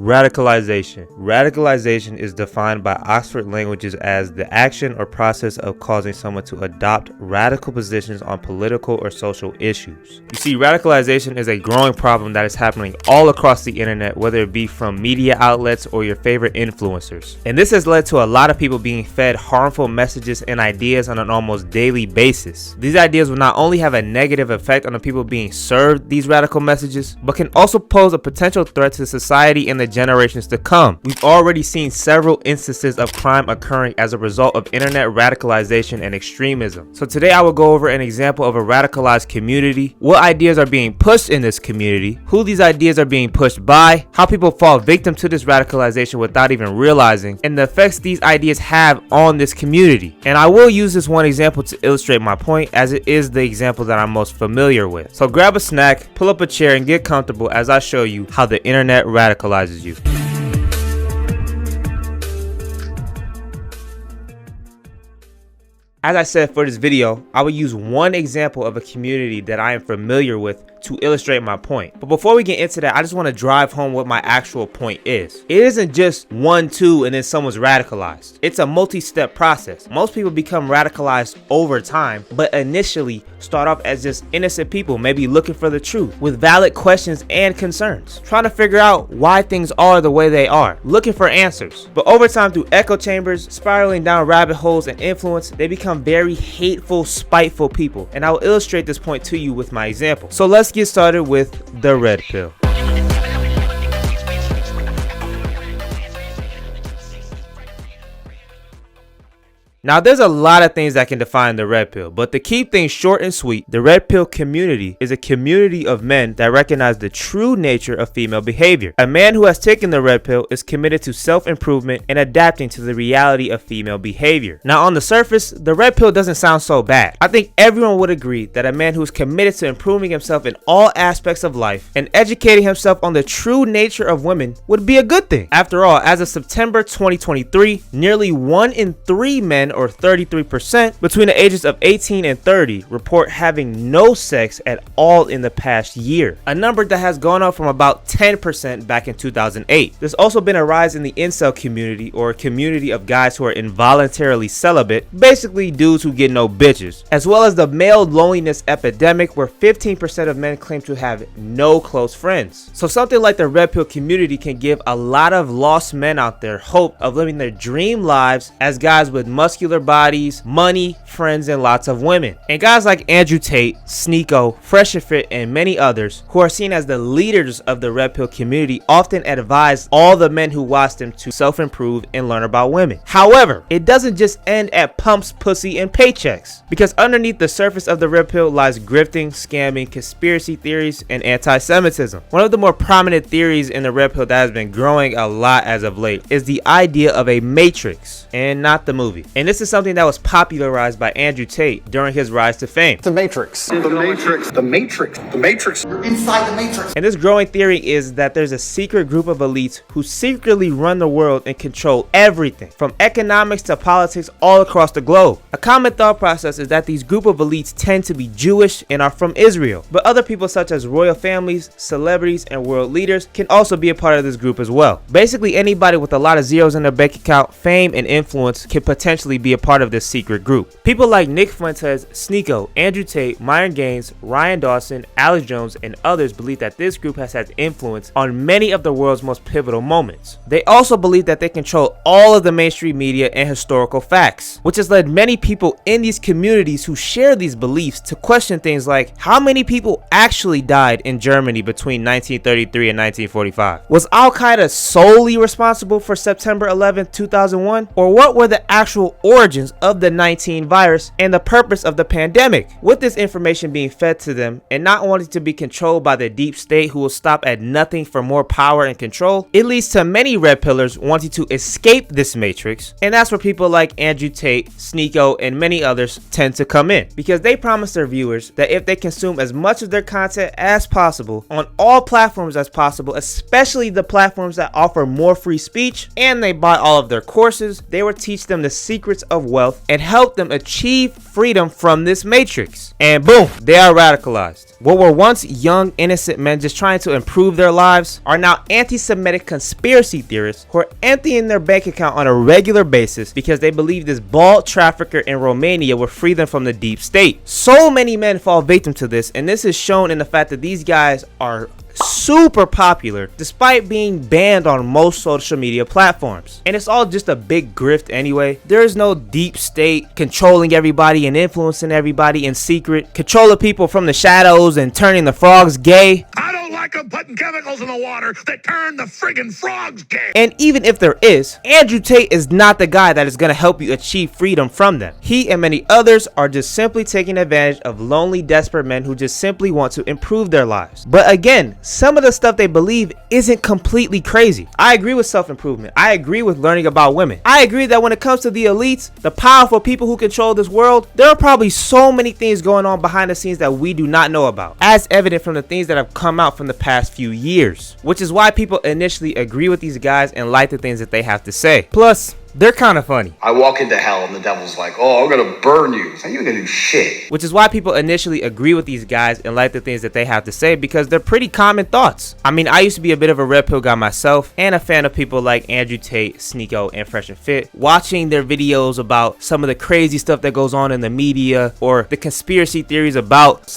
Radicalization. Radicalization is defined by Oxford Languages as the action or process of causing someone to adopt radical positions on political or social issues. You see, radicalization is a growing problem that is happening all across the internet, whether it be from media outlets or your favorite influencers. And this has led to a lot of people being fed harmful messages and ideas on an almost daily basis. These ideas will not only have a negative effect on the people being served these radical messages, but can also pose a potential threat to society in the generations to come. We've already seen several instances of crime occurring as a result of internet radicalization and extremism. So today I will go over an example of a radicalized community, what ideas are being pushed in this community, who these ideas are being pushed by, how people fall victim to this radicalization without even realizing, and the effects these ideas have on this community. And I will use this one example to illustrate my point, as it is the example that I'm most familiar with. So grab a snack, pull up a chair, and get comfortable as I show you how the internet radicalizes you. As I said, for this video, I will use one example of a community that I am familiar with to illustrate my point. But before we get into that, I just want to drive home what my actual point is. It isn't just 1, 2, and then someone's radicalized. It's a multi-step process. Most people become radicalized over time, but initially start off as just innocent people, maybe looking for the truth, with valid questions and concerns, trying to figure out why things are the way they are, looking for answers. But over time, through echo chambers, spiraling down rabbit holes and influence, they become very hateful, spiteful people. And I will illustrate this point to you with my example. So let's get started with the red pill. Now, there's a lot of things that can define the red pill, but to keep things short and sweet, the red pill community is a community of men that recognize the true nature of female behavior. A man who has taken the red pill is committed to self-improvement and adapting to the reality of female behavior. Now, on the surface, the red pill doesn't sound so bad. I think everyone would agree that a man who is committed to improving himself in all aspects of life and educating himself on the true nature of women would be a good thing. After all, as of September 2023, nearly 1 in 3 men, or 33%, between the ages of 18 and 30 report having no sex at all in the past year, a number that has gone up from about 10% back in 2008. There's also been a rise in the incel community, or a community of guys who are involuntarily celibate, basically dudes who get no bitches, as well as the male loneliness epidemic, where 15% of men claim to have no close friends. So something like the red pill community can give a lot of lost men out there hope of living their dream lives as guys with muscular bodies, money, friends, and lots of women. And guys like Andrew Tate, Sneako, Fresh and Fit, and many others who are seen as the leaders of the red pill community often advise all the men who watch them to self-improve and learn about women. However, it doesn't just end at pumps, pussy, and paychecks, because underneath the surface of the red pill lies grifting, scamming, conspiracy theories, and anti-Semitism. One of the more prominent theories in the red pill that has been growing a lot as of late is the idea of a matrix, and not the movie. And this is something that was popularized by Andrew Tate during his rise to fame. The Matrix. The Matrix. The Matrix. The Matrix. You're inside the Matrix. And this growing theory is that there's a secret group of elites who secretly run the world and control everything, from economics to politics all across the globe. A common thought process is that these group of elites tend to be Jewish and are from Israel, but other people such as royal families, celebrities, and world leaders can also be a part of this group as well. Basically, anybody with a lot of zeros in their bank account, fame, and influence can potentially be a part of this secret group. People like Nick Fuentes, Sneako, Andrew Tate, Myron Gaines, Ryan Dawson, Alex Jones, and others believe that this group has had influence on many of the world's most pivotal moments. They also believe that they control all of the mainstream media and historical facts, which has led many people in these communities who share these beliefs to question things like how many people actually died in Germany between 1933 and 1945. Was Al-Qaeda solely responsible for September 11, 2001? Or what were the actual origins of the 19 virus and the purpose of the pandemic? With this information being fed to them and not wanting to be controlled by the deep state who will stop at nothing for more power and control, it leads to many red pillars wanting to escape this matrix, and that's where people like Andrew Tate, Sneako, and many others tend to come in, because they promise their viewers that if they consume as much of their content as possible on all platforms as possible, especially the platforms that offer more free speech, and they buy all of their courses, they will teach them the secret secrets of wealth and help them achieve freedom from this matrix. And boom, they are radicalized. What were once young, innocent men just trying to improve their lives are now anti-Semitic conspiracy theorists who are emptying their bank account on a regular basis because they believe this bald trafficker in Romania will free them from the deep state. So many men fall victim to this, and this is shown in the fact that these guys are super popular despite being banned on most social media platforms. And it's all just a big grift anyway. There is no deep state controlling everybody and influencing everybody in secret, controlling people from the shadows and turning the frogs gay. I don't like them putting chemicals in the water that turn the friggin' frogs gay. And even if there is, Andrew Tate is not the guy that is going to help you achieve freedom from them. He and many others are just simply taking advantage of lonely, desperate men who just simply want to improve their lives. But again, some of the stuff they believe isn't completely crazy. I agree with self-improvement. I agree with learning about women. I agree that when it comes to the elites, the powerful people who control this world, there are probably so many things going on behind the scenes that we do not know about, as evident from the things that have come out from the past few years, which is why people initially agree with these guys and like the things that they have to say. Plus, they're kind of funny. I walk into hell and the devil's like, oh, I'm gonna burn you. So you ain't gonna do shit. Which is why people initially agree with these guys and like the things that they have to say, because they're pretty common thoughts. I mean, I used to be a bit of a red pill guy myself and a fan of people like Andrew Tate, Sneeko, and Fresh and Fit, watching their videos about some of the crazy stuff that goes on in the media or the conspiracy theories about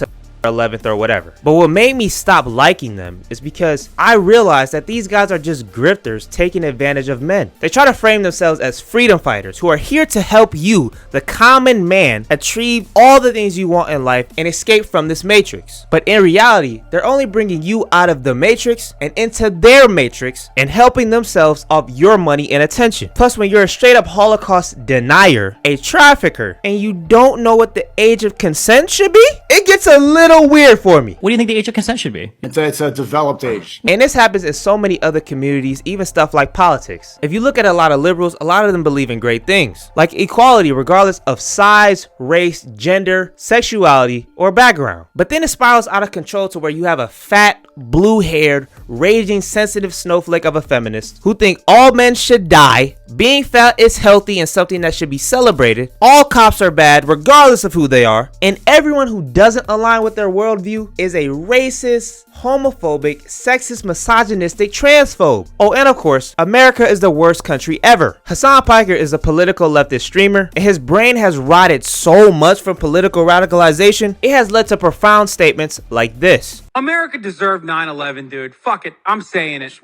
11th or whatever. But what made me stop liking them is because I realized that these guys are just grifters taking advantage of men. They try to frame themselves as freedom fighters who are here to help you, the common man, achieve all the things you want in life and escape from this matrix. But in reality, they're only bringing you out of the matrix and into their matrix and helping themselves off your money and attention. Plus, when you're a straight up Holocaust denier, a trafficker, and you don't know what the age of consent should be, it gets a little weird for me. What do you think the age of consent should be? It's a developed age. And this happens in so many other communities, even stuff like politics. If you look at a lot of liberals, a lot of them believe in great things, like equality regardless of size, race, gender, sexuality, or background. But then it spirals out of control to where you have a fat, blue-haired, raging, sensitive snowflake of a feminist who think all men should die, being fat is healthy and something that should be celebrated, all cops are bad regardless of who they are, and everyone who doesn't align with their worldview is a racist, homophobic, sexist, misogynistic transphobe. Oh, and of course, America is the worst country ever. Hassan Piker is a political leftist streamer, and his brain has rotted so much from political radicalization, it has led to profound statements like this. America deserved 9/11, dude. Fuck it. I'm saying it.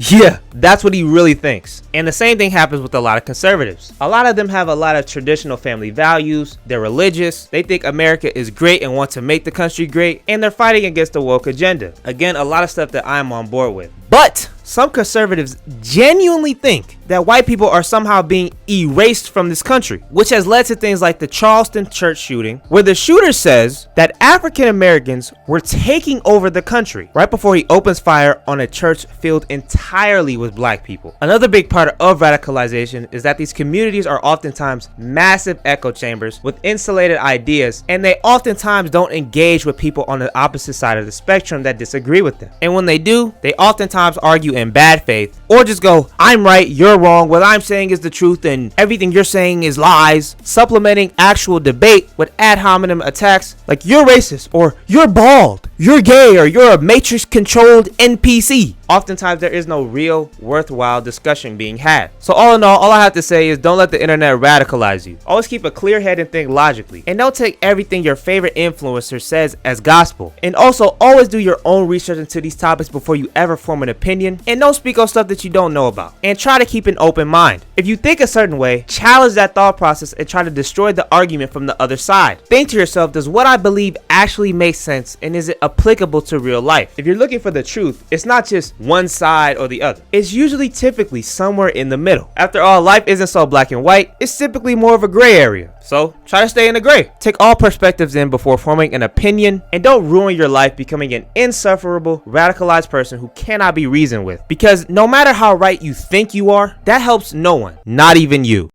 Yeah, that's what he really thinks. And the same thing happens with a lot of conservatives. A lot of them have a lot of traditional family values, they're religious, they think America is great and want to make the country great, and they're fighting against the woke agenda. Again, a lot of stuff that I'm on board with. But some conservatives genuinely think that white people are somehow being erased from this country, which has led to things like the Charleston church shooting, where the shooter says that African Americans were taking over the country right before he opens fire on a church filled entirely with black people. Another big part of radicalization is that these communities are oftentimes massive echo chambers with insulated ideas, and they oftentimes don't engage with people on the opposite side of the spectrum that disagree with them. And when they do, they oftentimes argue in bad faith or just go, I'm right, you're wrong, what I'm saying is the truth and everything you're saying is lies, supplementing actual debate with ad hominem attacks like you're racist or you're bald, you're gay, or you're a matrix controlled NPC. Oftentimes there is no real worthwhile discussion being had. So all in all I have to say is don't let the internet radicalize you. Always keep a clear head and think logically, and don't take everything your favorite influencer says as gospel. And also always do your own research into these topics before you ever form an opinion, and don't speak on stuff that you don't know about, and try to keep an open mind. If you think a certain way, challenge that thought process and try to destroy the argument from the other side. Think to yourself, does what I believe actually make sense, and is it applicable to real life? If you're looking for the truth, it's not just one side or the other. It's usually typically somewhere in the middle. After all, life isn't so black and white, it's typically more of a gray area. So try to stay in the gray. Take all perspectives in before forming an opinion, and don't ruin your life becoming an insufferable, radicalized person who cannot be reasoned with. Because no matter how right you think you are, that helps no one, not even you.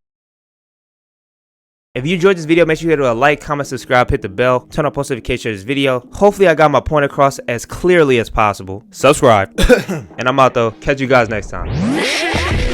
If you enjoyed this video, make sure you hit a like, comment, subscribe, hit the bell, turn on post notifications of this video. Hopefully I got my point across as clearly as possible. Subscribe. And I'm out though. Catch you guys next time.